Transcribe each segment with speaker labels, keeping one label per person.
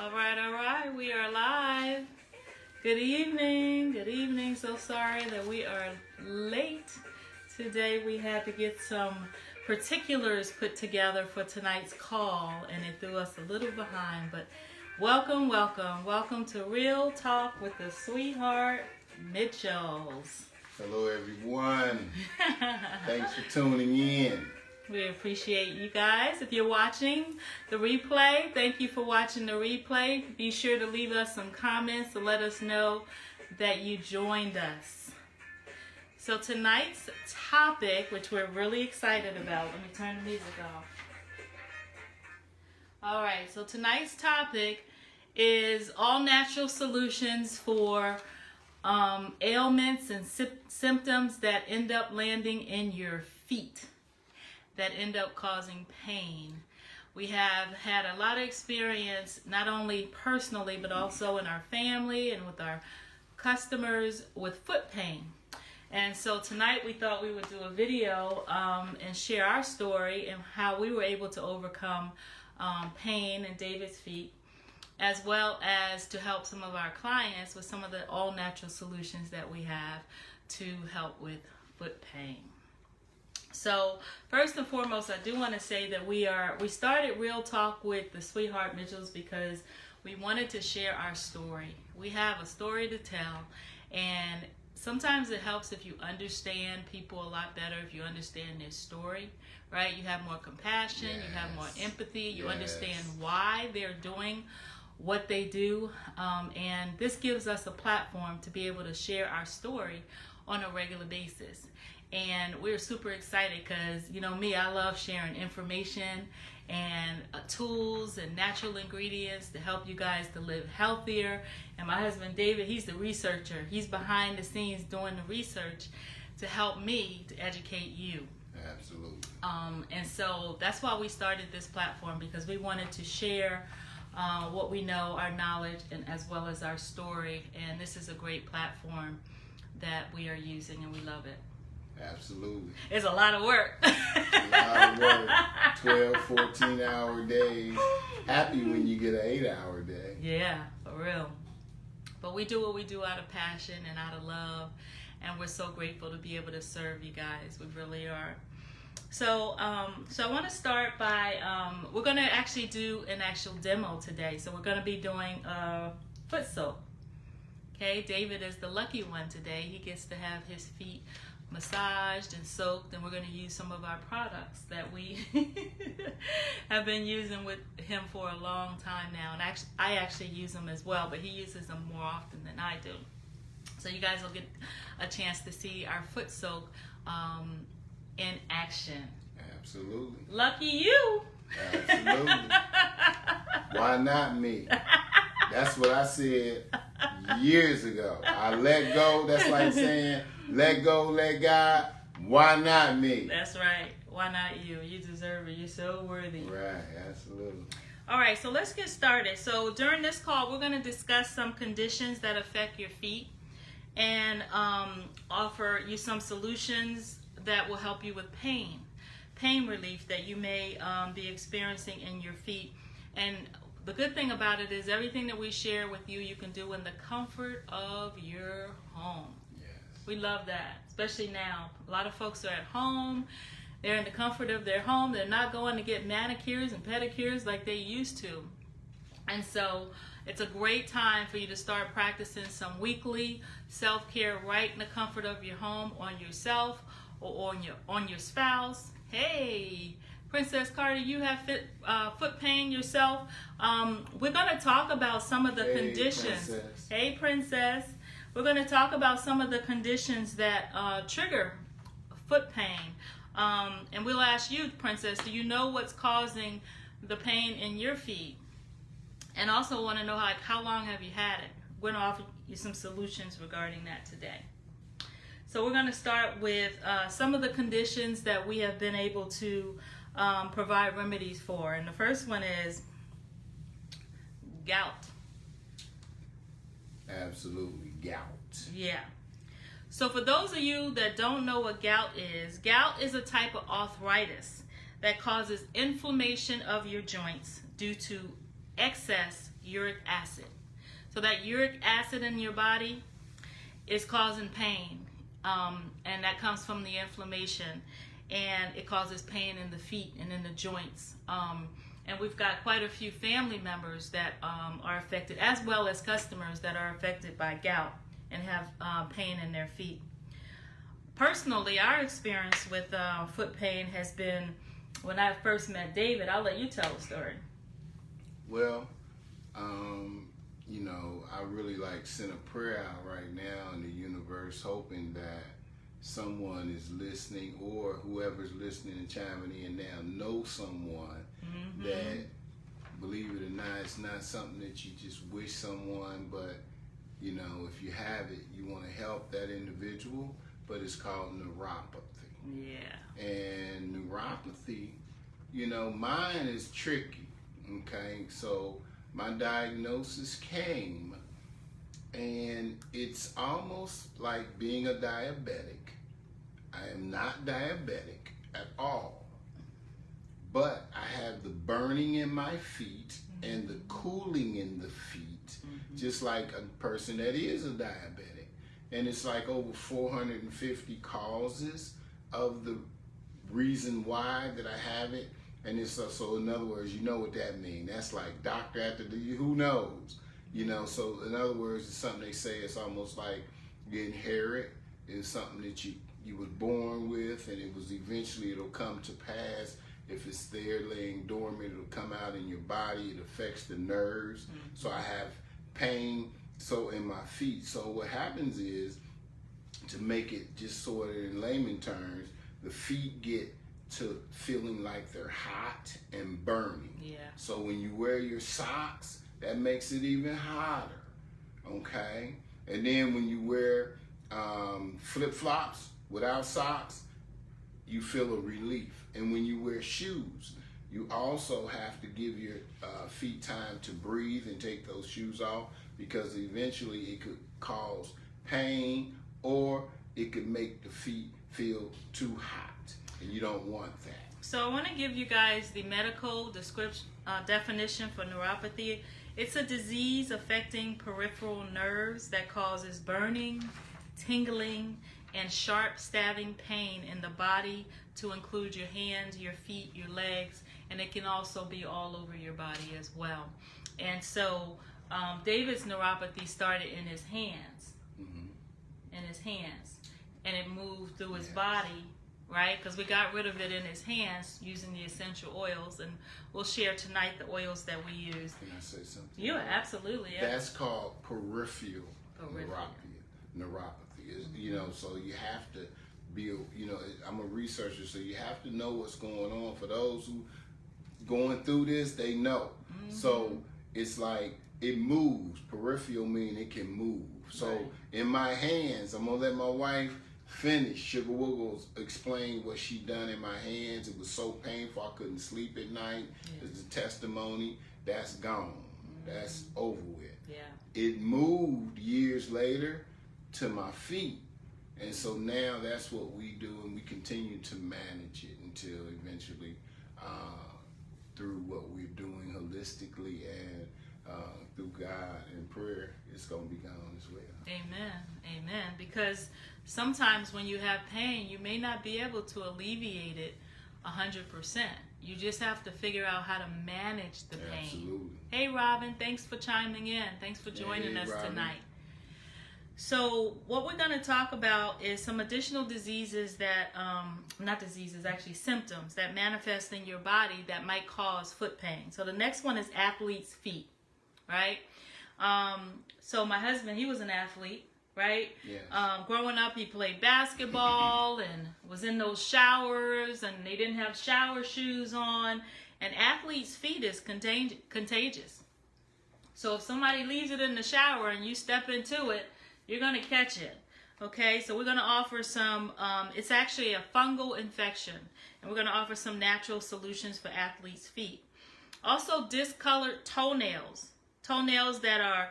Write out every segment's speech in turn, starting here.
Speaker 1: All right, we are live. Good evening, good evening. So sorry that we are late. Today we had to get some particulars put together for tonight's call and it threw us a little behind, but welcome to Real Talk with the Sweetheart Mitchells.
Speaker 2: Hello everyone. Thanks for tuning in.
Speaker 1: We appreciate you guys. If you're watching the replay, thank you for watching the replay. Be sure to leave us some comments to let us know that you joined us. So tonight's topic, which we're really excited about, let me turn the music off. All right, so tonight's topic is all natural solutions for ailments and symptoms that end up landing in your feet, that end up causing pain. We have had a lot of experience, not only personally, but also in our family and with our customers with foot pain. And so tonight we thought we would do a video and share our story and how we were able to overcome pain in David's feet, as well as to help some of our clients with some of the all-natural solutions that we have to help with foot pain. So first and foremost, I do want to say that we started Real Talk with the Sweetheart Mitchells because we wanted to share our story. We have a story to tell, and sometimes it helps if you understand people a lot better, if you understand their story, right? You have more compassion, you have more empathy, you understand why they're doing what they do, and this gives us a platform to be able to share our story on a regular basis. And we're super excited because, you know me, I love sharing information and tools and natural ingredients to help you guys to live healthier. And my husband, David, he's the researcher. He's behind the scenes doing the research to help me to educate you.
Speaker 2: Absolutely.
Speaker 1: And so that's why we started this platform, because we wanted to share what we know, our knowledge, and as well as our story. And this is a great platform that we are using, and we love it.
Speaker 2: Absolutely.
Speaker 1: It's a lot of work.
Speaker 2: A lot of work. 12, 14-hour days. Happy when you get an 8-hour day.
Speaker 1: Yeah, for real. But we do what we do out of passion and out of love, and we're so grateful to be able to serve you guys. We really are. So I want to start by, we're going to actually do an actual demo today. So we're going to be doing foot soak. Okay, David is the lucky one today. He gets to have his feet massaged and soaked, and we're going to use some of our products that we have been using with him for a long time now. And I actually use them as well, but he uses them more often than I do. So you guys will get a chance to see our foot soak in action.
Speaker 2: Absolutely.
Speaker 1: Lucky you.
Speaker 2: Absolutely. Why not me? That's what I said years ago. I let go. That's like saying, let go, let God. Why not me?
Speaker 1: That's right. Why not you? You deserve it. You're so worthy.
Speaker 2: Right. Absolutely.
Speaker 1: All right. So let's get started. So during this call, we're going to discuss some conditions that affect your feet and offer you some solutions that will help you with pain relief that you may be experiencing in your feet. And the good thing about it is everything that we share with you, you can do in the comfort of your home.
Speaker 2: Yes.
Speaker 1: We love that, especially now. A lot of folks are at home. They're in the comfort of their home. They're not going to get manicures and pedicures like they used to. And so it's a great time for you to start practicing some weekly self-care right in the comfort of your home, on yourself or on your spouse. Hey, Princess Carter, you have foot pain yourself. We're going to talk about some of the conditions.
Speaker 2: Princess.
Speaker 1: Hey, Princess. We're going to talk about some of the conditions that trigger foot pain. And we'll ask you, Princess, do you know what's causing the pain in your feet? And also want to know how long have you had it? We're going to offer you some solutions regarding that today. So we're going to start with some of the conditions that we have been able to provide remedies for. And the first one is gout.
Speaker 2: Absolutely. Gout.
Speaker 1: Yeah. So for those of you that don't know what gout is a type of arthritis that causes inflammation of your joints due to excess uric acid. So that uric acid in your body is causing pain, and that comes from the inflammation, and it causes pain in the feet and in the joints. And we've got quite a few family members that are affected, as well as customers that are affected by gout and have pain in their feet. Personally, our experience with foot pain has been when I first met David. I'll let you tell the story.
Speaker 2: Well, you know, I really like send a prayer out right now in the universe, hoping that someone is listening, or whoever's listening and chiming in now knows someone that, believe it or not, it's not something that you just wish someone, but you know, if you have it, you want to help that individual. But it's called neuropathy.
Speaker 1: Yeah.
Speaker 2: And neuropathy, you know, mine is tricky. Okay, so my diagnosis came, and it's almost like being a diabetic. I am not diabetic at all, but I have the burning in my feet and the cooling in the feet, just like a person that is a diabetic. And it's like over 450 causes of the reason why that I have it. And it's so in other words, you know what that means. That's like doctor after the, who knows? You know, so in other words, it's something they say it's almost like you inherit. It's something that you were born with, and it was eventually it'll come to pass. If it's there laying dormant, it'll come out in your body. It affects the nerves. So I have pain so in my feet. So what happens is, to make it just sort of in layman terms, the feet get to feeling like they're hot and burning.
Speaker 1: Yeah.
Speaker 2: So when you wear your socks, that makes it even hotter. Okay? And then when you wear flip-flops without socks, you feel a relief. And when you wear shoes, you also have to give your feet time to breathe and take those shoes off, because eventually it could cause pain, or it could make the feet feel too hot, and you don't want that.
Speaker 1: So I want to give you guys the medical definition for neuropathy. It's a disease affecting peripheral nerves that causes burning, tingling, and sharp stabbing pain in the body, to include your hands, your feet, your legs, and it can also be all over your body as well. And so David's neuropathy started in his hands, and it moved through his body, right? Because we got rid of it in his hands using the essential oils, and we'll share tonight the oils that we use.
Speaker 2: Can I say something?
Speaker 1: Yeah, absolutely. Yeah.
Speaker 2: That's called peripheral neuropathy. You know, so you have to be, you know, I'm a researcher, so you have to know what's going on. For those who going through this, they know. So it's like it moves. Peripheral mean it can move. So in my hands, I'm gonna let my wife finish. Sugar Wiggles explain what she done in my hands. It was so painful I couldn't sleep at night. It's a testimony. That's gone. That's over with.
Speaker 1: Yeah.
Speaker 2: It moved years later to my feet. And so now that's what we do, and we continue to manage it until eventually, through what we're doing holistically and through God and prayer, it's going to be gone as well.
Speaker 1: Amen. Amen. Because sometimes when you have pain, you may not be able to alleviate it 100%. You just have to figure out how to manage the pain.
Speaker 2: Absolutely.
Speaker 1: Hey, Robin, thanks for chiming in. Thanks for joining us
Speaker 2: Robin.
Speaker 1: tonight. So what we're going to talk about is some additional diseases that, actually symptoms that manifest in your body that might cause foot pain. So the next one is athlete's feet, right? So my husband, he was an athlete, right?
Speaker 2: Yes.
Speaker 1: Growing up, he played basketball and was in those showers, and they didn't have shower shoes on. And athlete's feet is contagious. So if somebody leaves it in the shower and you step into it, you're going to catch it. Okay, so we're going to offer some, it's actually a fungal infection, and we're going to offer some natural solutions for athlete's feet. Also, discolored toenails. Toenails that are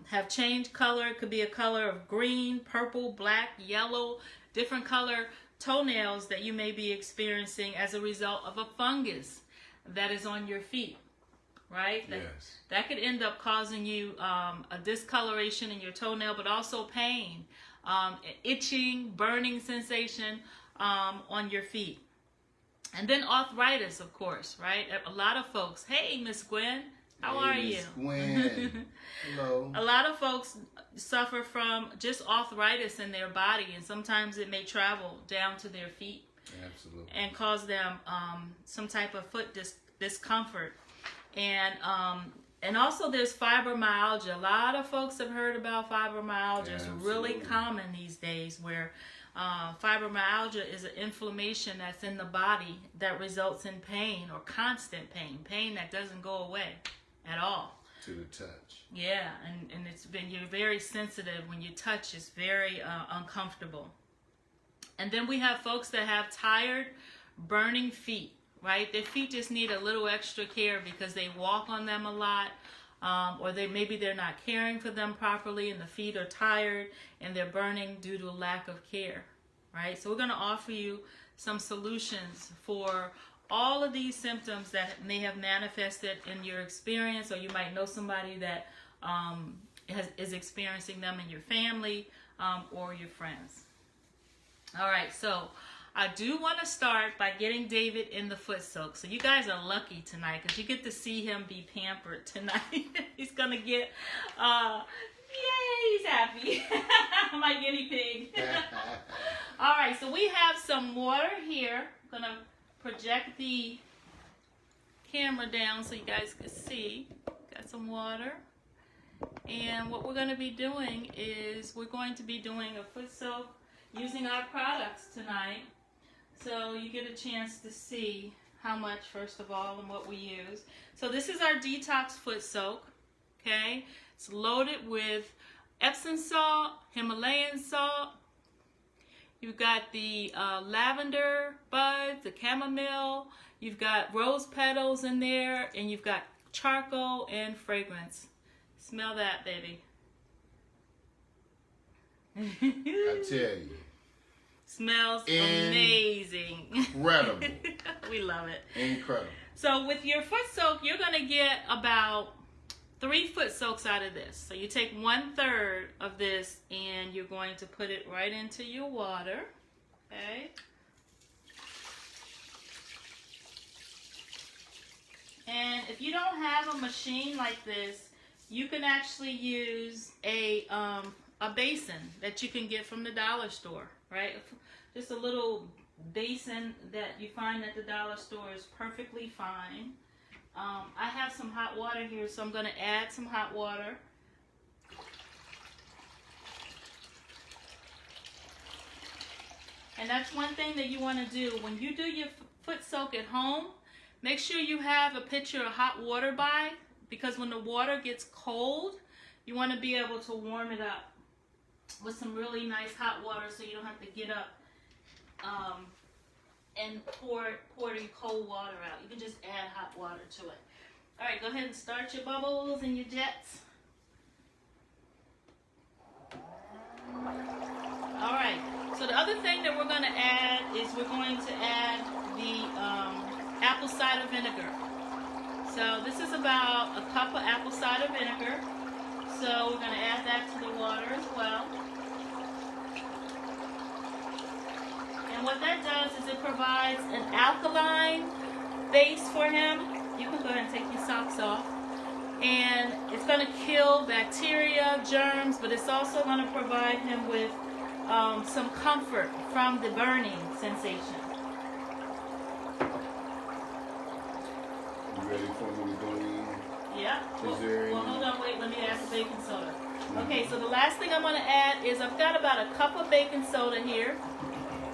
Speaker 1: have changed color. It could be a color of green, purple, black, yellow, different color toenails that you may be experiencing as a result of a fungus that is on your feet. right?
Speaker 2: Yes.
Speaker 1: That could end up causing you a discoloration in your toenail, but also pain, itching, burning sensation on your feet. And then arthritis, of course, right? A lot of folks, hey, Miss Gwen, how are you?
Speaker 2: Miss Gwen. Hello.
Speaker 1: A lot of folks suffer from just arthritis in their body, and sometimes it may travel down to their feet.
Speaker 2: Absolutely.
Speaker 1: And cause them some type of foot discomfort. And also there's fibromyalgia. A lot of folks have heard about fibromyalgia. It's really common these days, where fibromyalgia is an inflammation that's in the body that results in pain, or constant pain that doesn't go away at all.
Speaker 2: To the touch.
Speaker 1: Yeah, and you're very sensitive. When you touch, it's very uncomfortable. And then we have folks that have tired, burning feet, right? Their feet just need a little extra care because they walk on them a lot, or maybe they're not caring for them properly, and the feet are tired and they're burning due to a lack of care, right? So we're going to offer you some solutions for all of these symptoms that may have manifested in your experience, or you might know somebody that is experiencing them in your family or your friends. All right, so I do want to start by getting David in the foot soak. So you guys are lucky tonight because you get to see him be pampered tonight. He's going to get, yay, he's happy. My guinea pig. All right, so we have some water here. I'm going to project the camera down so you guys can see. Got some water. And what we're going to be doing is we're going to be doing a foot soak using our products tonight, so you get a chance to see how much, first of all, and what we use. So this is our detox foot soak, okay? It's loaded with Epsom salt, Himalayan salt. You've got the lavender buds, the chamomile. You've got rose petals in there, and you've got charcoal and fragrance. Smell that, baby.
Speaker 2: I tell you.
Speaker 1: Smells amazing.
Speaker 2: Incredible.
Speaker 1: We love it.
Speaker 2: Incredible.
Speaker 1: So with your foot soak, you're going to get about 3 foot soaks out of this. So you take 1/3 of this and you're going to put it right into your water. Okay. And if you don't have a machine like this, you can actually use a basin that you can get from the dollar store, right? Just a little basin that you find at the dollar store is perfectly fine. I have some hot water here, so I'm going to add some hot water. And that's one thing that you want to do. When you do your foot soak at home, make sure you have a pitcher of hot water by, because when the water gets cold, you want to be able to warm it up with some really nice hot water, so you don't have to get up and pour the cold water out. You can just add hot water to it. All right, go ahead and start your bubbles and your jets. All right, so the other thing that we're going to add is we're going to add the apple cider vinegar. So this is about a cup of apple cider vinegar. So we're going to add that to the water as well. And what that does is it provides an alkaline base for him. You can go ahead and take your socks off. And it's going to kill bacteria, germs, but it's also going to provide him with some comfort from the burning sensation.
Speaker 2: You ready for me to go in?
Speaker 1: Yeah. Well, hold on, wait, let me add some baking soda. Okay, so the last thing I'm going to add is I've got about a cup of baking soda here.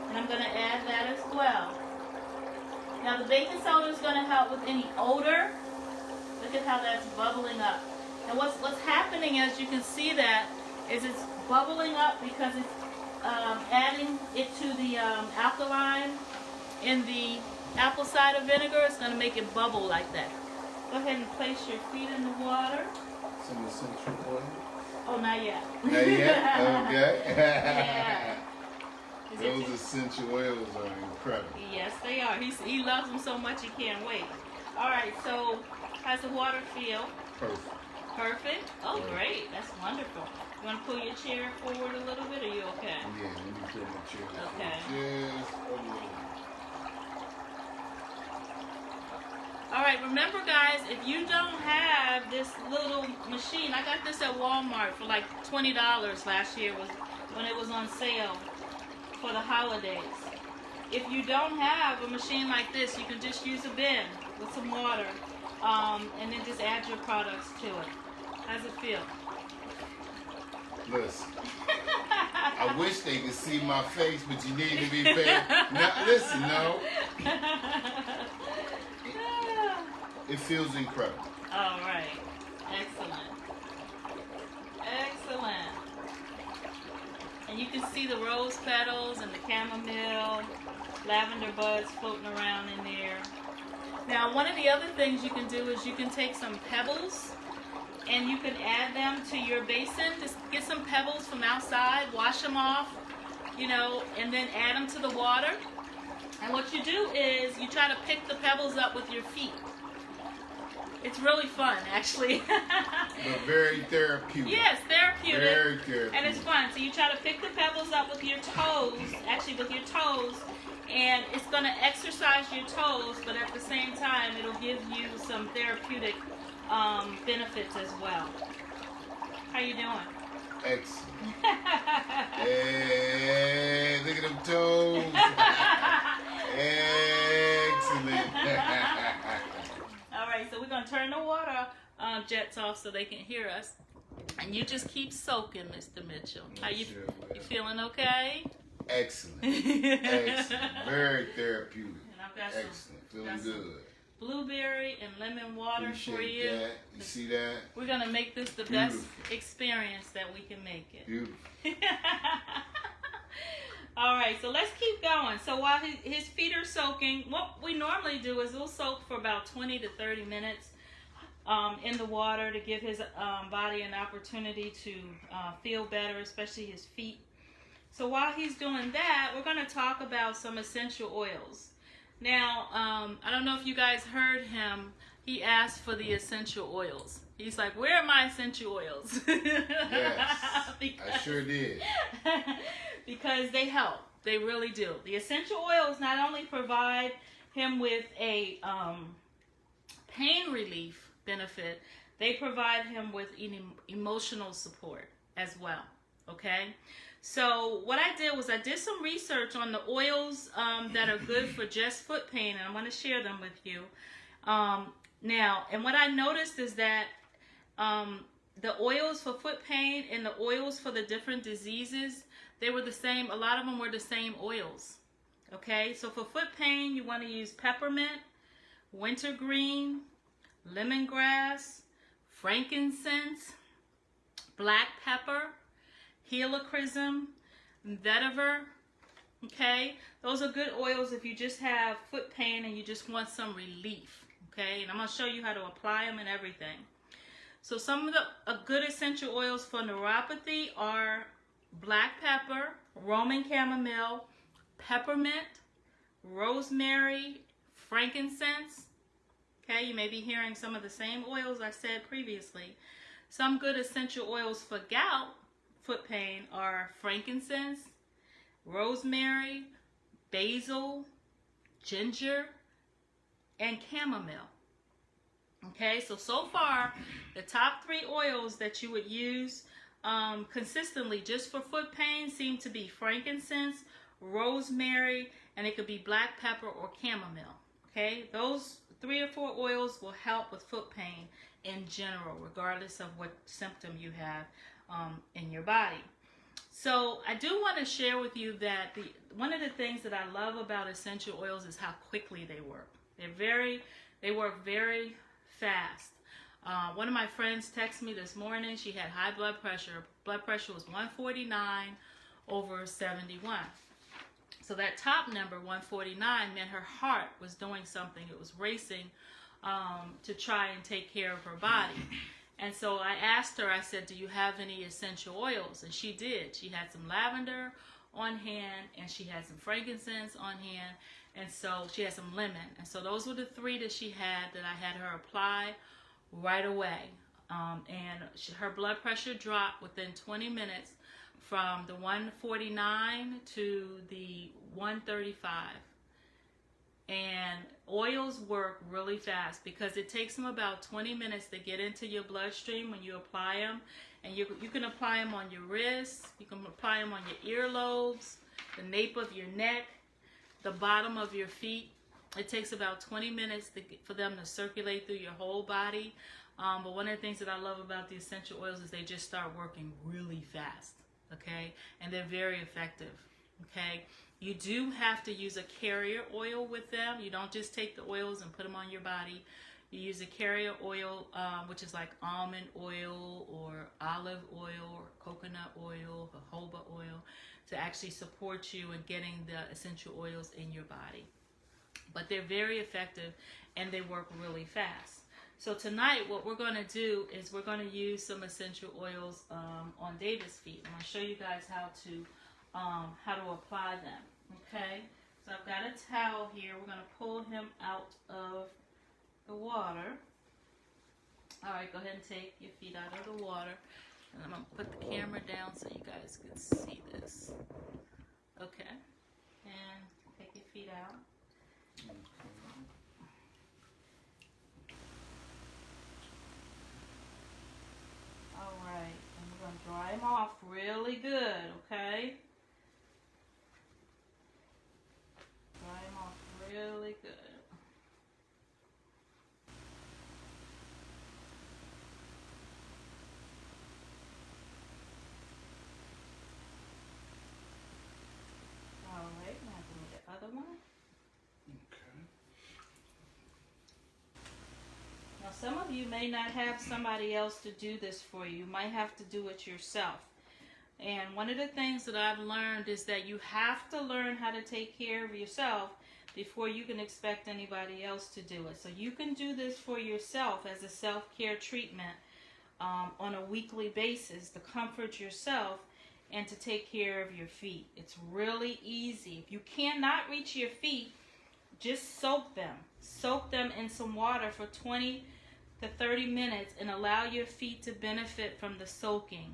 Speaker 1: And I'm going to add that as well. Now the baking soda is going to help with any odor. Look at how that's bubbling up. And what's happening, as you can see that, is it's bubbling up because it's adding it to the alkaline in the apple cider vinegar. It's going to make it bubble like that. Go ahead and place your feet in the water.
Speaker 2: Some essential oil?
Speaker 1: Oh, not yet.
Speaker 2: Not yet? Okay.
Speaker 1: Yeah.
Speaker 2: Those essential oils are incredible.
Speaker 1: Yes, they are. He loves them so much he can't wait. All right, so How's the water feel?
Speaker 2: Perfect.
Speaker 1: Perfect? Oh, great. That's wonderful. You want to pull your chair forward a little bit, or are you okay?
Speaker 2: Yeah, let me pull my chair.
Speaker 1: Okay.
Speaker 2: Just a little.
Speaker 1: All right, remember guys, if you don't have this little machine, I got this at Walmart for like $20 last year was when it was on sale for the holidays. If you don't have a machine like this, you can just use a bin with some water and then just add your products to it. How's it feel?
Speaker 2: Listen, I wish they could see my face, but you need to be fair. Now, listen, no. It feels incredible.
Speaker 1: All right. Excellent. Excellent. And you can see the rose petals and the chamomile, lavender buds floating around in there. Now, one of the other things you can do is you can take some pebbles and you can add them to your basin. Just get some pebbles from outside, wash them off, you know, and then add them to the water. And what you do is you try to pick the pebbles up with your feet. It's really fun, actually.
Speaker 2: But very therapeutic.
Speaker 1: Yes, therapeutic.
Speaker 2: Very therapeutic.
Speaker 1: And it's fun. So you try to pick the pebbles up with your toes, actually with your toes, and it's going to exercise your toes, but at the same time, it'll give you some therapeutic benefits as well. How you doing?
Speaker 2: Excellent. Hey, look at them toes. Excellent.
Speaker 1: All right, so we're going to turn the water jets off so they can hear us. And you just keep soaking, Mr. Mitchell. How you feeling okay?
Speaker 2: Excellent. Excellent. Very therapeutic.
Speaker 1: And I've got
Speaker 2: Excellent. Feeling good.
Speaker 1: Blueberry and lemon water for you.
Speaker 2: That. You see that?
Speaker 1: We're going to make this the best experience that we can make it.
Speaker 2: Beautiful.
Speaker 1: All right, so let's keep going. So while his feet are soaking, what we normally do is we'll soak for about 20 to 30 minutes in the water to give his body an opportunity to feel better, especially his feet. So while he's doing that, we're going to talk about some essential oils. Now, I don't know if you guys heard him. He asked for the essential oils. He's like, where are my essential oils?
Speaker 2: Yes, I sure did.
Speaker 1: Because they help. They really do. The essential oils not only provide him with a pain relief benefit, they provide him with emotional support as well. Okay? So what I did was I did some research on the oils that are good for just foot pain, and I'm going to share them with you. Now, and what I noticed is that the oils for foot pain and the oils for the different diseases, they were the same. A lot of them were the same oils. Okay, so for foot pain, you want to use peppermint, wintergreen, lemongrass, frankincense, black pepper, helichrysum, vetiver. Okay, those are good oils if you just have foot pain and you just want some relief. Okay, and I'm going to show you how to apply them and everything. So some of the good essential oils for neuropathy are black pepper, Roman chamomile, peppermint, rosemary, frankincense. Okay, you may be hearing some of the same oils I said previously. Some good essential oils for gout, foot pain, are frankincense, rosemary, basil, ginger, and chamomile. Okay, so far, the top 3 oils that you would use consistently just for foot pain seem to be frankincense, rosemary, and it could be black pepper or chamomile. Okay, those 3 or 4 oils will help with foot pain in general, regardless of what symptom you have in your body. So I do want to share with you that one of the things that I love about essential oils is how quickly they work. They work very fast. One of my friends texted me this morning. She had high blood pressure. Blood pressure was 149/71. So that top number, 149, meant her heart was doing something. It was racing to try and take care of her body. And so I asked her, I said, do you have any essential oils? And she did. She had some lavender on hand, and she had some frankincense on hand, And so she had some lemon. And so those were the 3 that she had that I had her apply right away. Her blood pressure dropped within 20 minutes from the 149 to the 135. And oils work really fast because it takes them about 20 minutes to get into your bloodstream when you apply them. And you can apply them on your wrists, you can apply them on your earlobes, the nape of your neck, the bottom of your feet. It takes about 20 minutes for them to circulate through your whole body. But one of the things that I love about the essential oils is they just start working really fast, okay? And they're very effective, okay? You do have to use a carrier oil with them. You don't just take the oils and put them on your body. You use a carrier oil, which is like almond oil or olive oil or coconut oil, jojoba oil, to actually support you in getting the essential oils in your body. But they're very effective and they work really fast. So tonight what we're going to do is we're going to use some essential oils on David's feet. I'm going to show you guys how to apply them. Okay, so I've got a towel here. We're going to pull him out of the water. All right, go ahead and take your feet out of the water. And I'm going to put the camera down so you guys can see this. Okay, and take your feet out. All right, and we're going to dry him off really good, okay? Dry him off really good. All right, now give me the other one.
Speaker 2: Okay.
Speaker 1: Now some of you may not have somebody else to do this for you. You might have to do it yourself. And one of the things that I've learned is that you have to learn how to take care of yourself before you can expect anybody else to do it. So you can do this for yourself as a self-care treatment on a weekly basis to comfort yourself and to take care of your feet. It's really easy. If you cannot reach your feet, just soak them. Soak them in some water for 20 to 30 minutes and allow your feet to benefit from the soaking.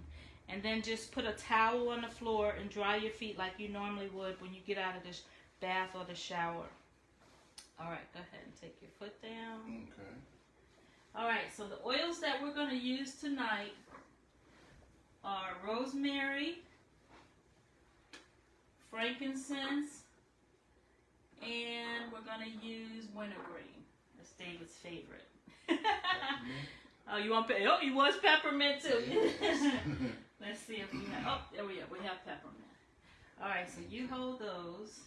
Speaker 1: And then just put a towel on the floor and dry your feet like you normally would when you get out of the bath or the shower. All right, go ahead and take your foot down.
Speaker 2: Okay.
Speaker 1: All right, so the oils that we're going to use tonight are rosemary, frankincense, and we're going to use wintergreen. That's David's favorite. Oh, you want oh, you want peppermint too. Let's see if we have. Oh, there we go. We have peppermint. All right, so you hold those.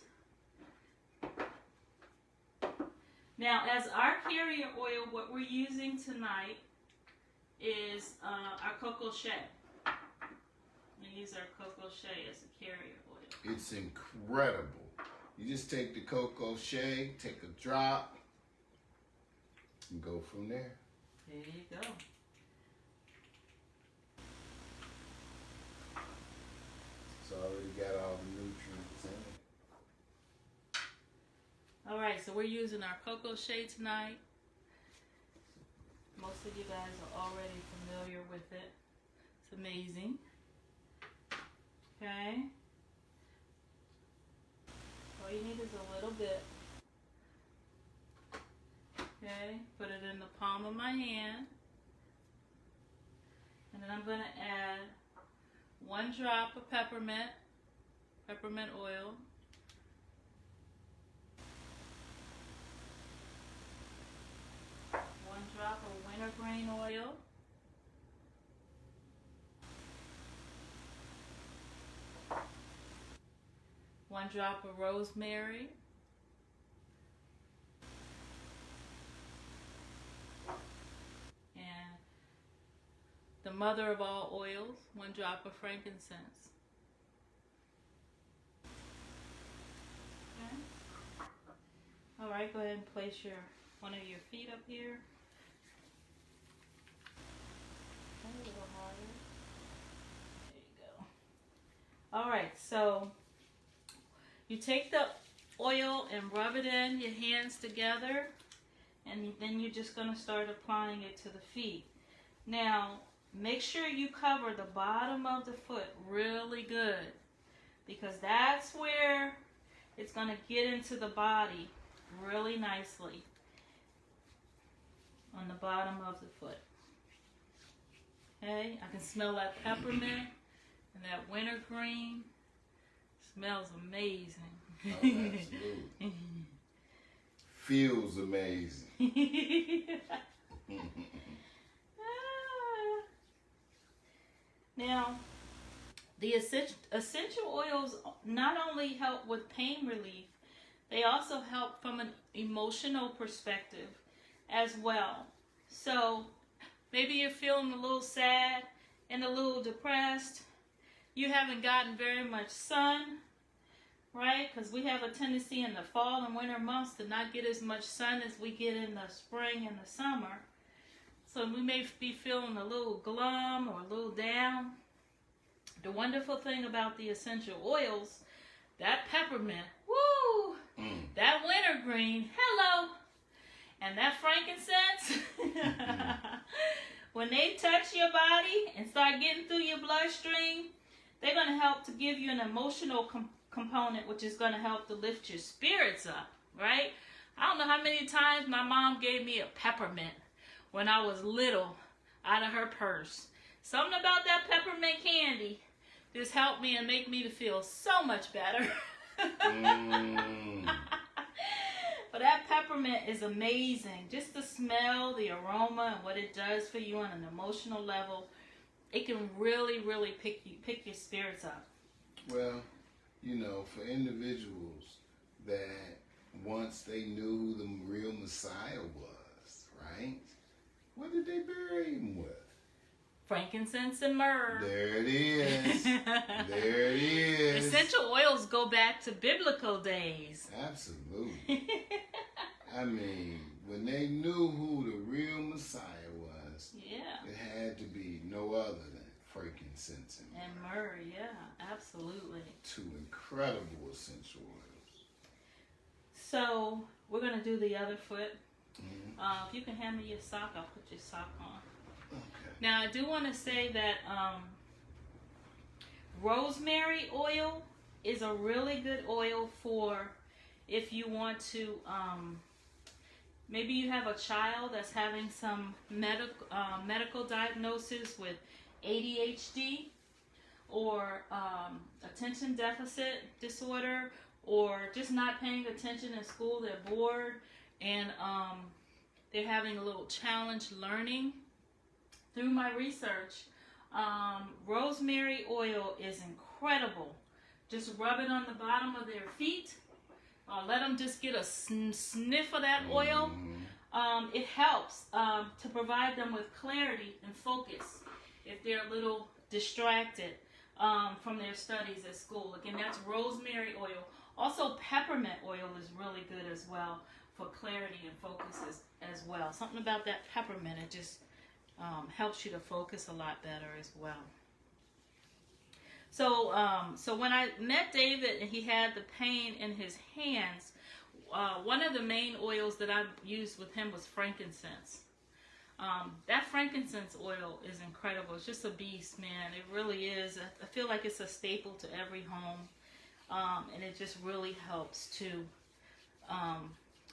Speaker 1: Now, as our carrier oil, what we're using tonight is our Coco Shea. We use our Coco Shea as a carrier oil.
Speaker 2: It's incredible. You just take the Coco Shea, take a drop, and go from there.
Speaker 1: There you go.
Speaker 2: It's already got all the nutrients in it.
Speaker 1: All right, so we're using our Coco Shea tonight. Most of you guys are already familiar with it. It's amazing. Okay. All you need is a little bit. Okay, put it in the palm of my hand. And then I'm going to add 1 drop of peppermint oil. 1 drop of wintergreen oil. 1 drop of rosemary. And the mother of all oils, 1 drop of frankincense. Okay. All right, go ahead and place one of your feet up here. A little harder. There you go. All right, so you take oil and rub it in your hands together. And then you're just going to start applying it to the feet. Now, make sure you cover the bottom of the foot really good, because that's where it's going to get into the body really nicely, on the bottom of the foot. Okay, I can smell that peppermint and that wintergreen. Smells amazing.
Speaker 2: Oh, absolutely. Feels amazing.
Speaker 1: Now, the essential oils not only help with pain relief, they also help from an emotional perspective as well. So maybe you're feeling a little sad and a little depressed. You haven't gotten very much sun, right? Because we have a tendency in the fall and winter months to not get as much sun as we get in the spring and the summer. So we may be feeling a little glum or a little down. The wonderful thing about the essential oils, that peppermint, woo, that wintergreen, hello, and that frankincense, when they touch your body and start getting through your bloodstream, they're going to help to give you an emotional component, which is going to help to lift your spirits up, right? I don't know how many times my mom gave me a peppermint when I was little out of her purse. Something about that peppermint candy just helped me and make me to feel so much better. But that peppermint is amazing. Just the smell, the aroma, and what it does for you on an emotional level, it can really, really pick your spirits up.
Speaker 2: Well, you know, for individuals that once they knew who the real Messiah was, right? What did they bury him with?
Speaker 1: Frankincense and myrrh.
Speaker 2: There it is. There it is.
Speaker 1: Essential oils go back to biblical days.
Speaker 2: Absolutely. I mean, when they knew who the real Messiah was,
Speaker 1: yeah,
Speaker 2: it had to be no other than frankincense
Speaker 1: and myrrh. Yeah, absolutely.
Speaker 2: Two incredible essential oils.
Speaker 1: So we're gonna do the other foot.
Speaker 2: Mm-hmm.
Speaker 1: If you can hand me your sock, I'll put your sock on.
Speaker 2: Okay.
Speaker 1: Now I do want to say that rosemary oil is a really good oil for if you want to, maybe you have a child that's having some medical diagnosis with ADHD or attention deficit disorder, or just not paying attention in school, they're bored, and they're having a little challenge learning. Through my research, rosemary oil is incredible. Just rub it on the bottom of their feet. Let them just get a sniff of that oil. It helps to provide them with clarity and focus if they're a little distracted from their studies at school. Again, that's rosemary oil. Also, peppermint oil is really good as well for clarity and focus as well. Something about that peppermint, it just helps you to focus a lot better as well. So when I met David and he had the pain in his hands, one of the main oils that I used with him was frankincense. That frankincense oil is incredible. It's just a beast, man. It really is. I feel like it's a staple to every home, and it just really helps to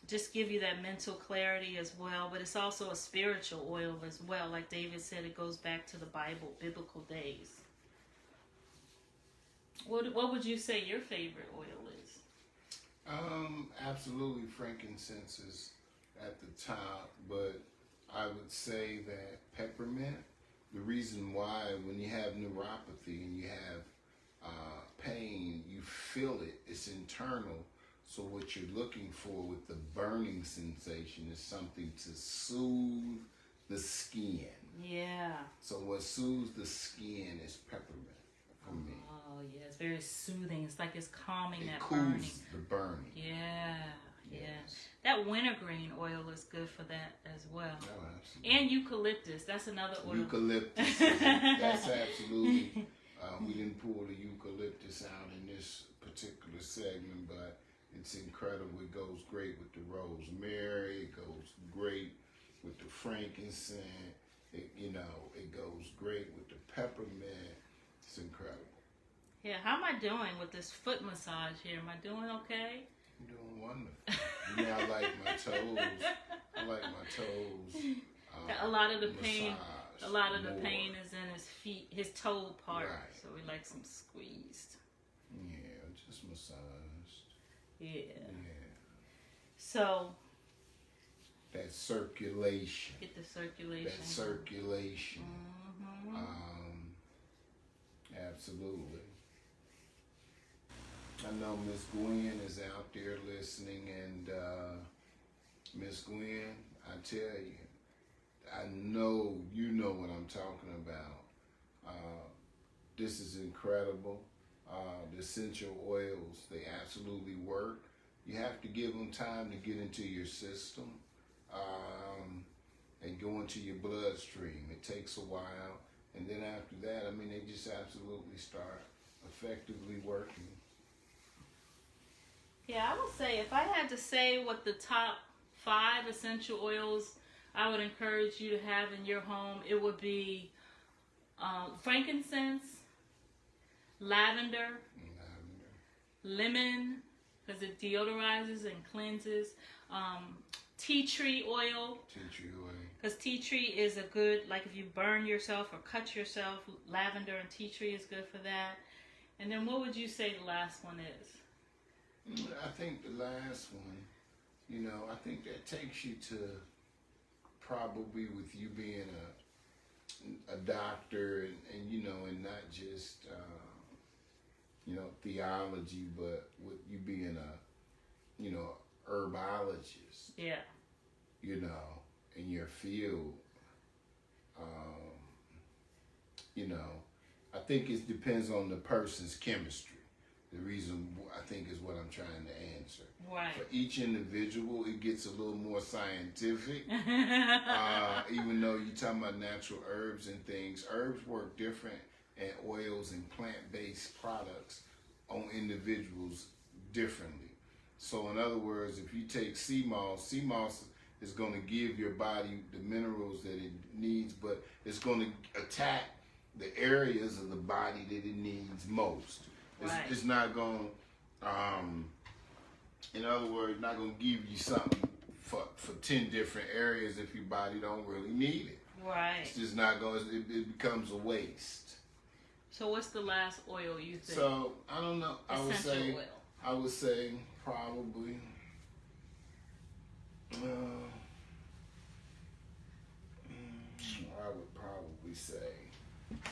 Speaker 1: just give you that mental clarity as well. But it's also a spiritual oil as well. Like David said, it goes back to the Bible, biblical days. What would you say your favorite oil is?
Speaker 2: Absolutely, frankincense is at the top, but I would say that peppermint, the reason why when you have neuropathy and you have pain, you feel it, it's internal. So what you're looking for with the burning sensation is something to soothe the skin.
Speaker 1: Yeah.
Speaker 2: So what soothes the skin is peppermint for me.
Speaker 1: Oh, yeah, it's very soothing. It's like it's calming that
Speaker 2: cools
Speaker 1: burning.
Speaker 2: the burning.
Speaker 1: Yeah, yeah.
Speaker 2: Yes.
Speaker 1: That wintergreen oil is good for that as well.
Speaker 2: Oh, absolutely.
Speaker 1: And eucalyptus, that's another oil.
Speaker 2: Eucalyptus, that's absolutely. We didn't pull the eucalyptus out in this particular segment, but It's incredible. It goes great with the rosemary. It goes great with the frankincense. It goes great with the peppermint. It's incredible.
Speaker 1: Yeah, how am I doing with this foot massage here? Am I doing okay?
Speaker 2: I'm doing wonderful. I like my toes. I like my toes.
Speaker 1: A lot of the pain,
Speaker 2: massaged
Speaker 1: the
Speaker 2: more.
Speaker 1: pain is in his feet, his toe part.
Speaker 2: Right.
Speaker 1: So we like some squeezed.
Speaker 2: Yeah, just massaged.
Speaker 1: Yeah.
Speaker 2: Yeah.
Speaker 1: So
Speaker 2: That circulation.
Speaker 1: get the circulation.
Speaker 2: That circulation.
Speaker 1: Mhm.
Speaker 2: Absolutely. I know Miss Gwen is out there listening, and Miss Gwen, I tell you, I know you know what I'm talking about. This is incredible. The essential oils, they absolutely work. You have to give them time to get into your system and go into your bloodstream. It takes a while. And then after that, I mean, they just absolutely start effectively working.
Speaker 1: Yeah, I would say if I had to say what the top 5 essential oils I would encourage you to have in your home, it would be frankincense, lavender, lemon, because it deodorizes and cleanses, tea tree oil,
Speaker 2: Tea tree oil.
Speaker 1: because tea tree is a good, like if you burn yourself or cut yourself, lavender and tea tree is good for that. And then what would you say the last one is?
Speaker 2: I think the last one, I think that takes you to probably with you being a doctor and not just, theology, but with you being a, herbologist,
Speaker 1: Yeah.
Speaker 2: in your field, I think it depends on the person's chemistry. The reason I think is what I'm trying to answer.
Speaker 1: Right.
Speaker 2: For each individual, it gets a little more scientific. Even though you're talking about natural herbs and things, herbs work different, and oils and plant-based products on individuals differently. So in other words, if you take sea moss is going to give your body the minerals that it needs, but it's going to attack the areas of the body that it needs most.
Speaker 1: Right.
Speaker 2: It's not going to, in other words, not going to give you something for 10 different areas if your body don't really need it.
Speaker 1: Right.
Speaker 2: It's just not going to, it becomes a waste.
Speaker 1: So what's the last oil you think?
Speaker 2: So, I don't know.
Speaker 1: Essential oil.
Speaker 2: I would say probably, I would probably say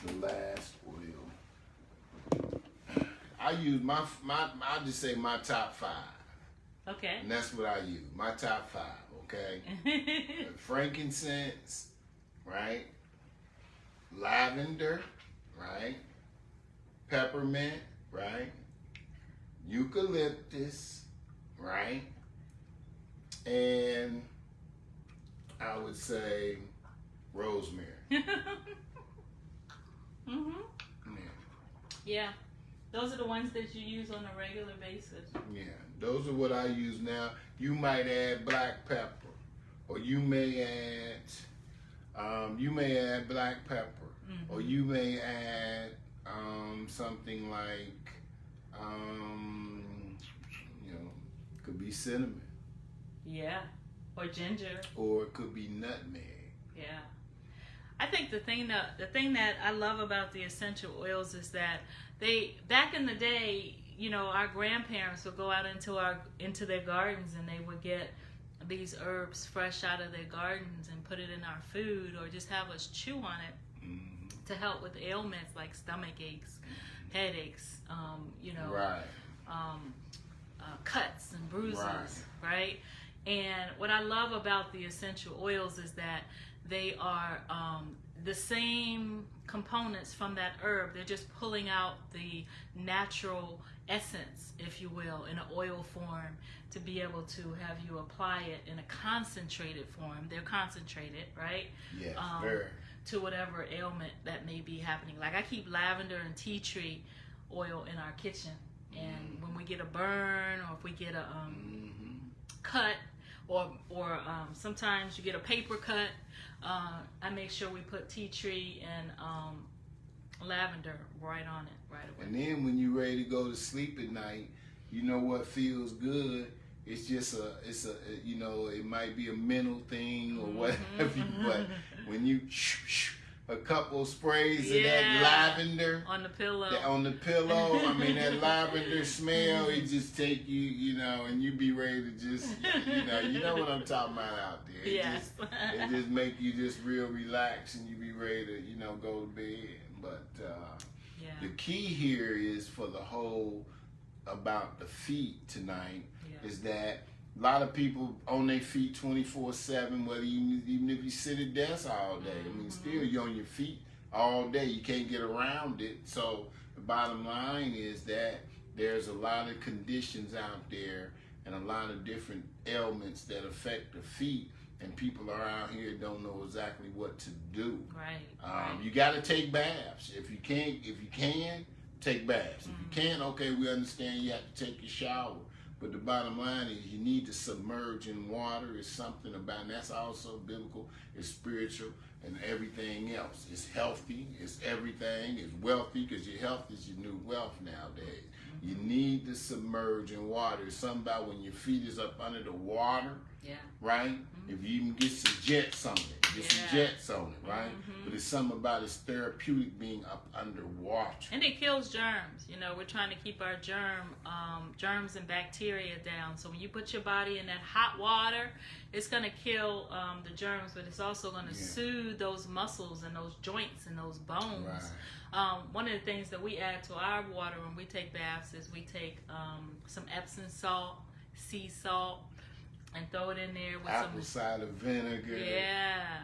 Speaker 2: the last oil. I use I'll just say my top 5.
Speaker 1: Okay.
Speaker 2: And that's what I use. My top 5, okay? Frankincense, right? Lavender, right? Peppermint, right? Eucalyptus, right? And I would say rosemary.
Speaker 1: Mhm.
Speaker 2: Yeah.
Speaker 1: Yeah. Those are the ones that you use on a regular basis.
Speaker 2: Yeah, those are what I use now. You might add black pepper, or you may add black pepper, or you may add something like could be cinnamon,
Speaker 1: Yeah. Or ginger.
Speaker 2: or it could be nutmeg.
Speaker 1: Yeah. I think the thing that I love about the essential oils is that back in the day, our grandparents would go out into their gardens and they would get these herbs fresh out of their gardens and put it in our food, or just have us chew on it to help with ailments like stomach aches, headaches,
Speaker 2: Right.
Speaker 1: cuts and bruises, right? And what I love about the essential oils is that they are the same components from that herb. They're just pulling out the natural essence, if you will, in an oil form to be able to have you apply it in a concentrated form. They're concentrated, right?
Speaker 2: Yes, very.
Speaker 1: To whatever ailment that may be happening. Like I keep lavender and tea tree oil in our kitchen. And when we get a burn, or if we get a cut, or sometimes you get a paper cut, I make sure we put tea tree and lavender right on it right away.
Speaker 2: And then when you're ready to go to sleep at night, you know what feels good? It's just you know, it might be a mental thing or whatever, but when you a couple sprays of that lavender
Speaker 1: on the pillow,
Speaker 2: I mean, that lavender smell, it just take you, you know, and you be ready to just, you know what I'm talking about out there.
Speaker 1: Yes.
Speaker 2: It just make you just real relaxed, and you be ready to, you know, go to bed. But the key here is for the whole about the feet tonight is that a lot of people on their feet 24/7, whether even if you sit at desk all day. I mean, still you're on your feet all day. You can't get around it. So the bottom line is that there's a lot of conditions out there and a lot of different ailments that affect the feet, and people are out here don't know exactly what to do.
Speaker 1: Right.
Speaker 2: You got to take baths. If you can, take baths. If you can't, okay, we understand you have to take your shower. But the bottom line is you need to submerge in water. It's something about, and that's also biblical, it's spiritual, and everything else. It's healthy, it's everything, it's wealthy, because your health is your new wealth nowadays. You need to submerge in water. It's something about when your feet is up under the water, right? If you even get some jets on it, right? But it's something about it's therapeutic being up underwater.
Speaker 1: And it kills germs. You know, we're trying to keep our germs and bacteria down. So when you put your body in that hot water, it's going to kill the germs, but it's also going to soothe those muscles and those joints and those bones. Right. One of the things that we add to our water when we take baths is we take some Epsom salt, sea salt, and throw it in there with
Speaker 2: apple cider vinegar.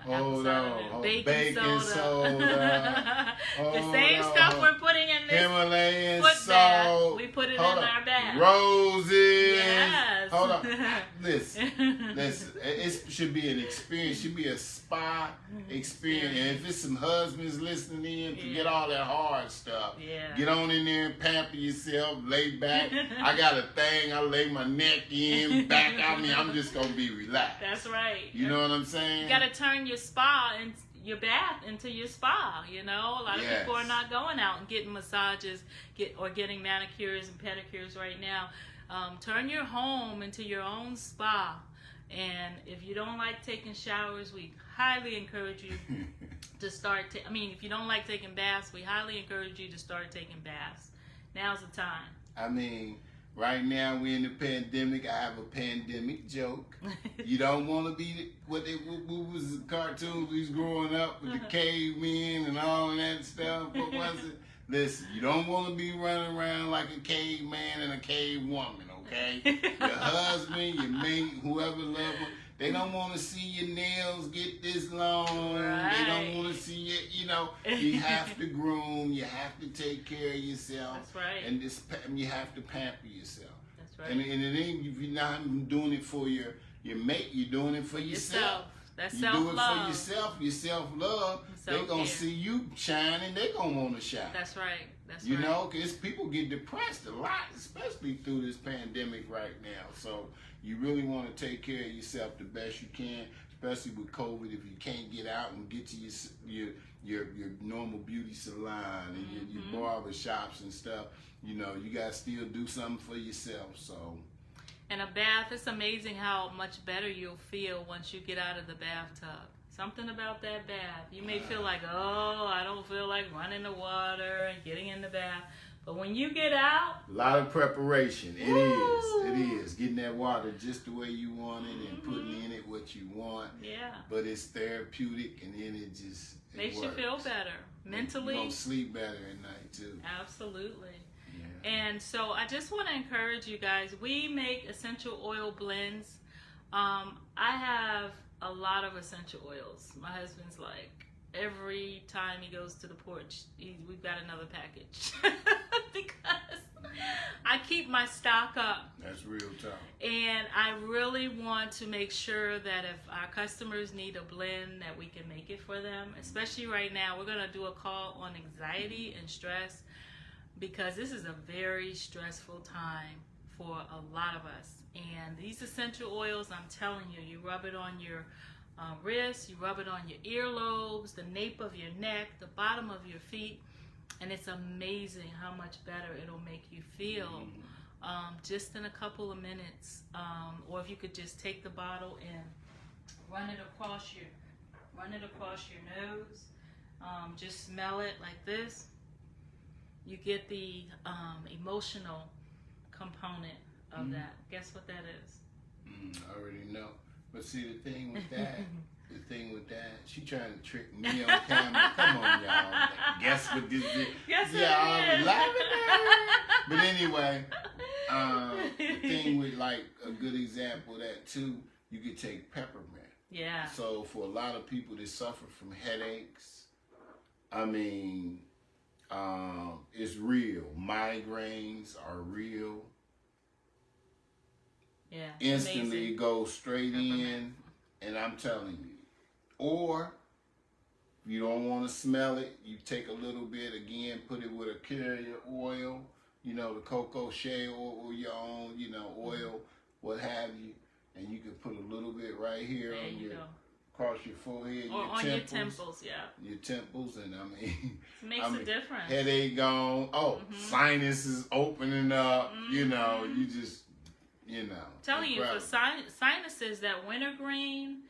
Speaker 1: Hold on. Baking soda. The same
Speaker 2: on.
Speaker 1: stuff we're putting in this
Speaker 2: Himalayan
Speaker 1: foot
Speaker 2: salt.
Speaker 1: bath. We put it in our bath.
Speaker 2: Roses.
Speaker 1: Yes.
Speaker 2: Hold on. Listen. It should be an experience. It should be a spa experience. And if it's some husbands listening in, forget all that hard stuff. Get on in there and pamper yourself. Lay back. I got a thing. I lay my neck in, back. I mean, I'm just gonna be relaxed.
Speaker 1: That's right.
Speaker 2: You know what I'm saying?
Speaker 1: You gotta turn your spa and your bath into your spa. You know, a lot of people are not going out and getting massages, getting manicures and pedicures right now. Turn your home into your own spa. And if you don't like taking showers, we highly encourage you to start. If you don't like taking baths, we highly encourage you to start taking baths. Now's the time.
Speaker 2: I mean, right now we're in the pandemic. I have a pandemic joke. You don't want to be what was the cartoons we was growing up with the cavemen and all of that stuff. What was it? Listen, you don't want to be running around like a caveman and a cave woman, okay? Your husband, your mate, whoever loves you, they don't want to see your nails get this long.
Speaker 1: Right.
Speaker 2: They don't want to see it, you know. You have to groom. You have to take care of yourself.
Speaker 1: That's right.
Speaker 2: And you have to pamper yourself.
Speaker 1: That's right.
Speaker 2: And it ain't, if you're not doing it for your mate, you're doing it for yourself.
Speaker 1: That's
Speaker 2: you
Speaker 1: self-love.
Speaker 2: do it for yourself, your self-love. They're going to see you shining. They're going to want to shine.
Speaker 1: That's right.
Speaker 2: You know, because people get depressed a lot, especially through this pandemic right now. So you really want to take care of yourself the best you can, especially with COVID. If you can't get out and get to your normal beauty salon and your barber shops and stuff, you know, you got to still do something for yourself. So.
Speaker 1: And a bath, it's amazing how much better you'll feel once you get out of the bathtub. Something about that bath. You may feel like, oh, I don't feel like running the water and getting in the bath. But when you get out...
Speaker 2: A lot of preparation. It is. Getting that water just the way you want it and putting in it what you want.
Speaker 1: Yeah.
Speaker 2: But it's therapeutic, and then it just...
Speaker 1: Makes you feel better. Mentally.
Speaker 2: You're going to sleep better at night, too.
Speaker 1: Absolutely. And so I just want to encourage you guys. We make essential oil blends. I have a lot of essential oils. My husband's like, every time he goes to the porch, we've got another package. Because I keep my stock up.
Speaker 2: That's real tough.
Speaker 1: And I really want to make sure that if our customers need a blend, that we can make it for them. Especially right now, we're going to do a call on anxiety and stress. because this is a very stressful time for a lot of us. And these essential oils, I'm telling you, you rub it on your wrists, you rub it on your earlobes, the nape of your neck, the bottom of your feet, and it's amazing how much better it'll make you feel just in a couple of minutes. Or if you could just take the bottle and run it across your nose, just smell it like this. You get the emotional component of that. Guess what that is?
Speaker 2: I already know. But see, the thing with that, she trying to trick me on camera. Come on, y'all. Like, guess what this is?
Speaker 1: Guess what
Speaker 2: I'm
Speaker 1: it is.
Speaker 2: laughing at her. But anyway, the thing with like a good example of that too, you could take peppermint.
Speaker 1: Yeah.
Speaker 2: So for a lot of people that suffer from headaches, I mean, it's real. Migraines are real.
Speaker 1: Yeah.
Speaker 2: Instantly
Speaker 1: Amazing.
Speaker 2: go straight in, and I'm telling you. Or you don't want to smell it, you take a little bit again, put it with a carrier oil, the cocoa shea oil or your own, oil, what have you, and you can put a little bit right here
Speaker 1: There
Speaker 2: on
Speaker 1: you
Speaker 2: your
Speaker 1: go.
Speaker 2: across your forehead,
Speaker 1: Or
Speaker 2: your
Speaker 1: on
Speaker 2: temples,
Speaker 1: your temples, yeah.
Speaker 2: your temples, and I mean,
Speaker 1: It makes a difference.
Speaker 2: headache gone. Oh, sinuses opening up. You just.
Speaker 1: Telling you, for
Speaker 2: incredible.
Speaker 1: sinuses, that wintergreen,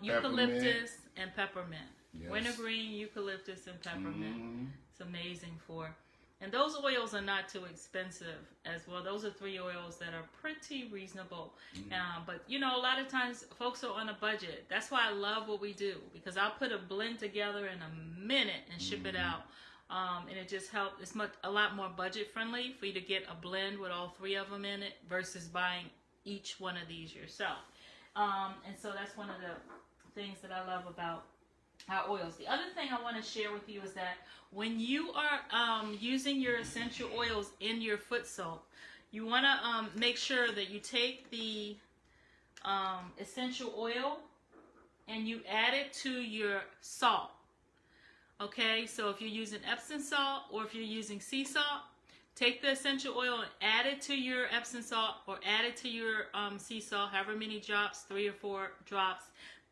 Speaker 1: eucalyptus, and peppermint.
Speaker 2: Yes.
Speaker 1: Wintergreen, eucalyptus, and peppermint.
Speaker 2: Mhm.
Speaker 1: It's amazing for. And those oils are not too expensive as well. Those are 3 oils that are pretty reasonable. But, a lot of times folks are on a budget. That's why I love what we do, because I'll put a blend together in a minute and ship it out. And it just helps. It's a lot more budget friendly for you to get a blend with all 3 of them in it versus buying each one of these yourself. And so that's one of the things that I love about our oils. The other thing I want to share with you is that when you are using your essential oils in your foot soap, you want to make sure that you take the essential oil and you add it to your salt. Okay, so if you're using Epsom salt or if you're using sea salt, take the essential oil and add it to your Epsom salt or add it to your sea salt, however many drops, 3 or 4 drops,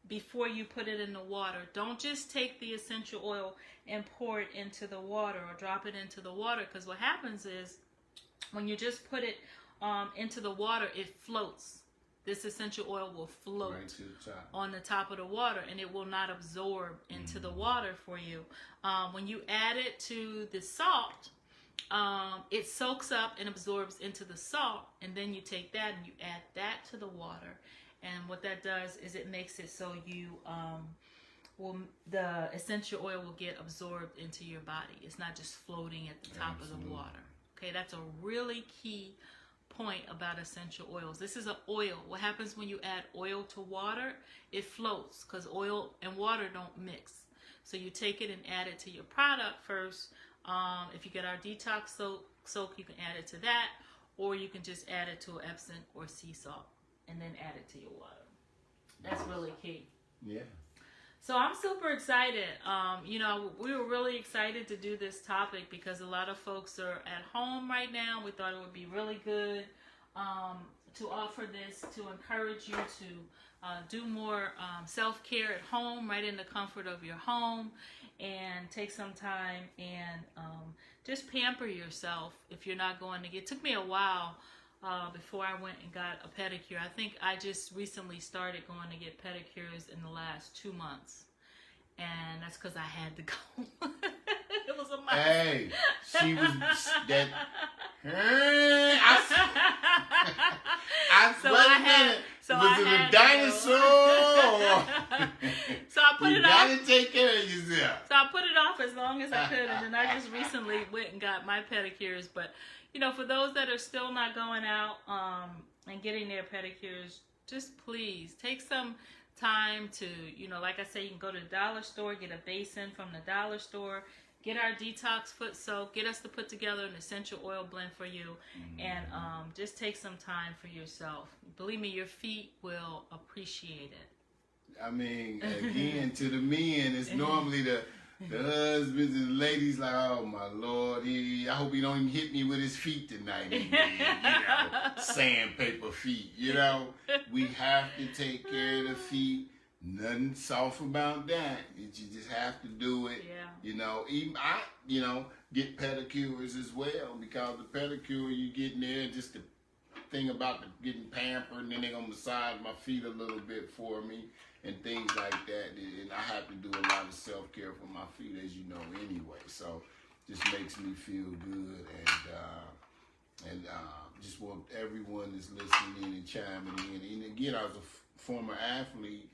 Speaker 1: before you put it in the water. Don't just take the essential oil and pour it into the water or drop it into the water, because what happens is when you just put it into the water, it floats. This essential oil will float
Speaker 2: Right to the top.
Speaker 1: on the top of the water, and it will not absorb into the water for you. When you add it to the salt, it soaks up and absorbs into the salt, and then you take that and you add that to the water. And what that does is it makes it so you the essential oil will get absorbed into your body. It's not just floating at the top of the water. Okay, that's a really key point about essential oils. This is an oil. What happens when you add oil to water? It floats, because oil and water don't mix. So you take it and add it to your product first. If you get our detox soak, you can add it to that, or you can just add it to Epsom or sea salt and then add it to your water. That's really key.
Speaker 2: Yeah.
Speaker 1: So I'm super excited. We were really excited to do this topic because a lot of folks are at home right now. We thought it would be really good to offer this to encourage you to do more self-care at home, right in the comfort of your home, and take some time and just pamper yourself if you're not going to get. It took me a while before I went and got a pedicure. I think I just recently started going to get pedicures in the last 2 months. And that's because I had to go. It was a must.
Speaker 2: Hey, she was that. Was it a dinosaur?
Speaker 1: So I put
Speaker 2: you
Speaker 1: it
Speaker 2: gotta
Speaker 1: off.
Speaker 2: take care of yourself.
Speaker 1: So I put it off as long as I could, and then I just recently went and got my pedicures. But for those that are still not going out and getting their pedicures, just please take some time to, like I say, you can go to the dollar store, get a basin from the dollar store, get our detox foot soap, get us to put together an essential oil blend for you, and just take some time for yourself. Believe me, your feet will appreciate it.
Speaker 2: I mean, again, to the men, it's normally The husbands and ladies like, oh my Lord, I hope he don't even hit me with his feet tonight. Sandpaper feet, We have to take care of the feet. Nothing soft about that. You just have to do it.
Speaker 1: Yeah.
Speaker 2: Even I, get pedicures as well, because the pedicure you get in there, just the thing about getting pampered, and then they're gonna massage my feet a little bit for me and things like that. And I have to do a lot of self-care for my feet, as you know, anyway. So just makes me feel good, and just want everyone that's listening in and chiming in. And again, I was a former athlete,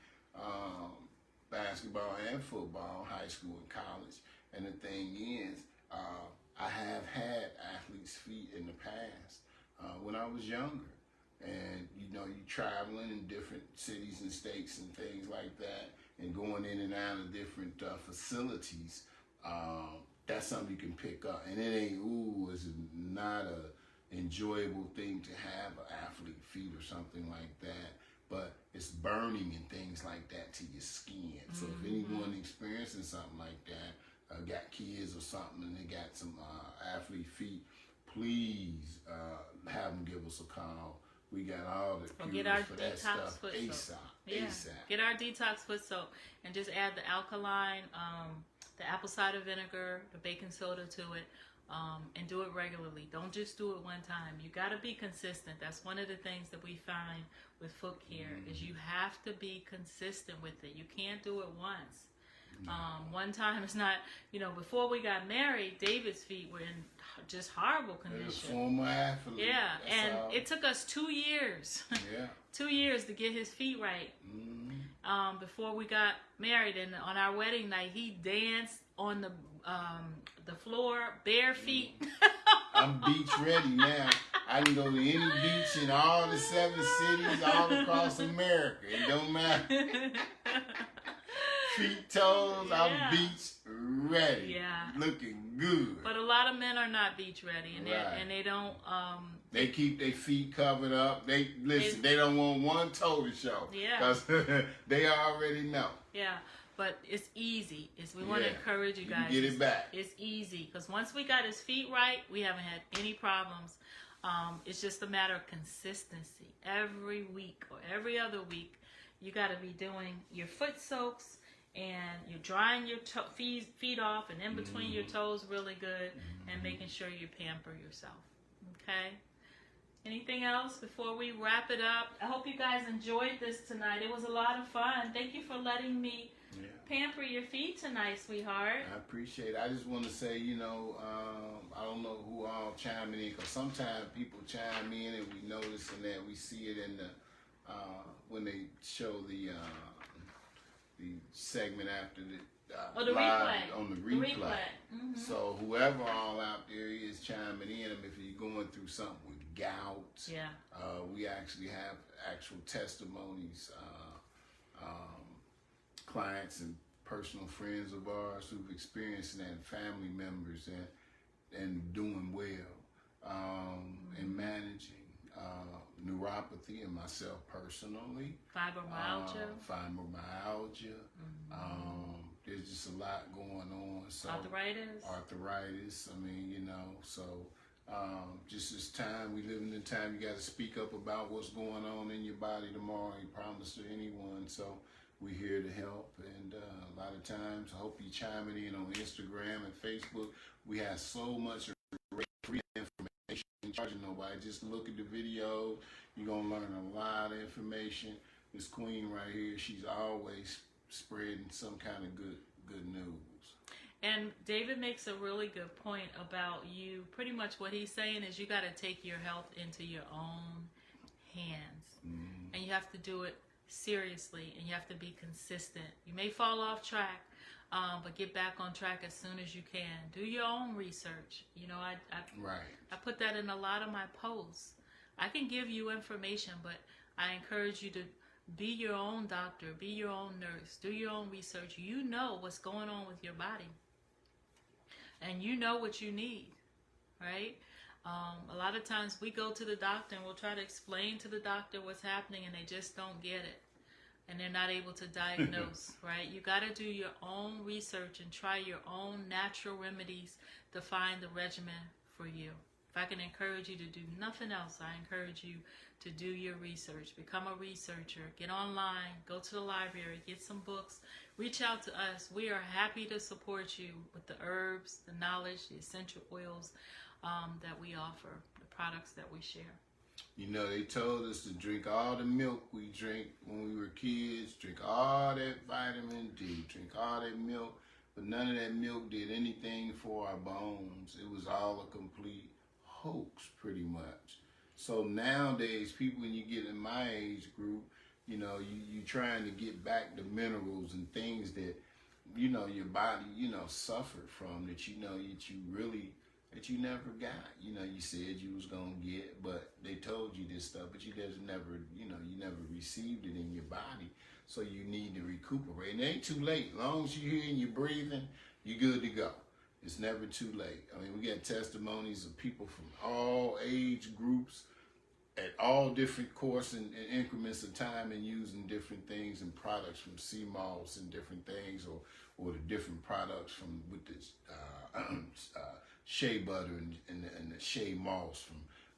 Speaker 2: basketball and football, high school and college. And the thing is, I have had athletes' feet in the past when I was younger. And, you're traveling in different cities and states and things like that, and going in and out of different facilities. That's something you can pick up. And it ain't, it's not a enjoyable thing to have an athlete feet or something like that. But it's burning and things like that to your skin. So if anyone experiencing something like that, got kids or something, and they got some athlete feet, please have them give us a call. We got all the cures for that stuff ASAP.
Speaker 1: Yeah.
Speaker 2: ASAP.
Speaker 1: Get our detox foot soap and just add the alkaline, the apple cider vinegar, the baking soda to it, and do it regularly. Don't just do it one time. You got to be consistent. That's one of the things that we find with foot care is you have to be consistent with it. You can't do it once. One time is not, before we got married, David's feet were in just horrible condition.
Speaker 2: Former athlete.
Speaker 1: Yeah, and it took us 2 years.
Speaker 2: Yeah.
Speaker 1: 2 years to get his feet right. Before we got married, and on our wedding night, he danced on the floor, bare feet.
Speaker 2: I'm beach ready now. I can go to any beach in all the 7 cities all across America. It don't matter. Feet, toes, I'm beach ready.
Speaker 1: Yeah.
Speaker 2: Looking good.
Speaker 1: But a lot of men are not beach ready, and they don't.
Speaker 2: They keep their feet covered up. They don't want one toe to show.
Speaker 1: Yeah.
Speaker 2: Because they already know.
Speaker 1: Yeah. But it's easy. We want to encourage you guys.
Speaker 2: Get it back.
Speaker 1: It's easy because once we got his feet right, we haven't had any problems. It's just a matter of consistency. Every week or every other week, you got to be doing your foot soaks, and you're drying your feet off and in between your toes really good, and making sure you pamper yourself. Okay? Anything else before we wrap it up? I hope you guys enjoyed this tonight. It was a lot of fun. Thank you for letting me pamper your feet tonight, sweetheart.
Speaker 2: I appreciate it. I just want to say, I don't know who all chiming in, because sometimes people chime in and we notice and that we see it in the when they show the segment after the
Speaker 1: replay.
Speaker 2: On the replay. So whoever all out there is chiming in, if you're going through something with gout, we actually have actual testimonies, clients and personal friends of ours who've experienced that, family members, and doing well, and managing neuropathy, and myself personally.
Speaker 1: Fibromyalgia.
Speaker 2: There's just a lot going on. So arthritis. I mean, so just this time, we live in the time you got to speak up about what's going on in your body tomorrow. You promise to anyone. So we're here to help. And a lot of times, I hope you chiming in on Instagram and Facebook. We have so much free information. Charging nobody. Just look at the video. You're going to learn a lot of information. This queen right here, she's always spreading some kind of good news.
Speaker 1: And David makes a really good point about you. Pretty much what he's saying is you got to take your health into your own hands. And you have to do it seriously, and you have to be consistent. You may fall off track, but get back on track as soon as you can. Do your own research. I put that in a lot of my posts. I can give you information, but I encourage you to be your own doctor, be your own nurse, do your own research. You know what's going on with your body, and you know what you need, right? A lot of times we go to the doctor and we'll try to explain to the doctor what's happening, and they just don't get it. and they're not able to diagnose, right? You got to do your own research and try your own natural remedies to find the regimen for you. If I can encourage you to do nothing else, I encourage you to do your research. Become a researcher. Get online. Go to the library. Get some books. Reach out to us. We are happy to support you with the herbs, the knowledge, the essential oils that we offer, the products that we share.
Speaker 2: You know, they told us to drink all the milk we drink when we were kids, drink all that vitamin D, drink all that milk, but none of that milk did anything for our bones. It was all a complete hoax, pretty much. So nowadays, people, when you get in my age group, you know, you trying to get back the minerals and things that, you know, your body, you know, suffered from, that you know that you really, that you never got. You know, you said you was gonna get, but they told you this stuff, but you just never, you know, you never received it in your body. So you need to recuperate. And it ain't too late. As long as you're here and you're breathing, you're good to go. It's never too late. I mean, we got testimonies of people from all age groups at all different course and increments of time, and using different things and products from sea moss and different things, or the different products from with this shea butter and the shea moss, from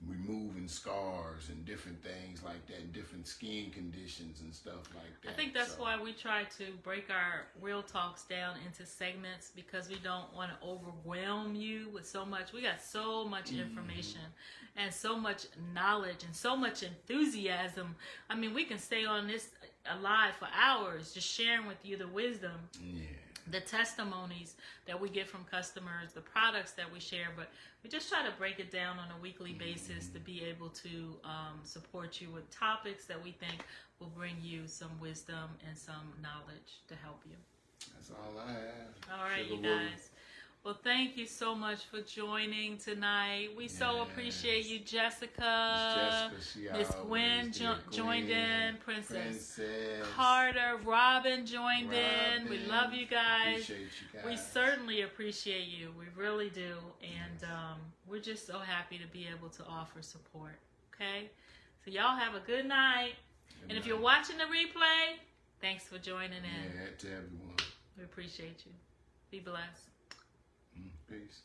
Speaker 2: removing scars and different things like that, and different skin conditions and stuff like that.
Speaker 1: I think that's why we try to break our real talks down into segments, because we don't want to overwhelm you with so much. We got so much information and so much knowledge and so much enthusiasm. I mean, we can stay on this alive for hours, just sharing with you the wisdom.
Speaker 2: Yeah.
Speaker 1: The testimonies that we get from customers, the products that we share, but we just try to break it down on a weekly basis to be able to support you with topics that we think will bring you some wisdom and some knowledge to help you.
Speaker 2: That's all I have.
Speaker 1: All right,
Speaker 2: Sugar
Speaker 1: you
Speaker 2: Woman.
Speaker 1: guys. Well, thank you so much for joining tonight. We so appreciate you, Jessica. Miss Gwen joined in. Princess Carter. Robin joined in. We love you guys.
Speaker 2: Appreciate you guys.
Speaker 1: We certainly appreciate you. We really do. And we're just so happy to be able to offer support. Okay? So y'all have a good night. And if you're watching the replay, thanks for joining in.
Speaker 2: Yeah, to everyone.
Speaker 1: We appreciate you. Be blessed.
Speaker 2: Peace.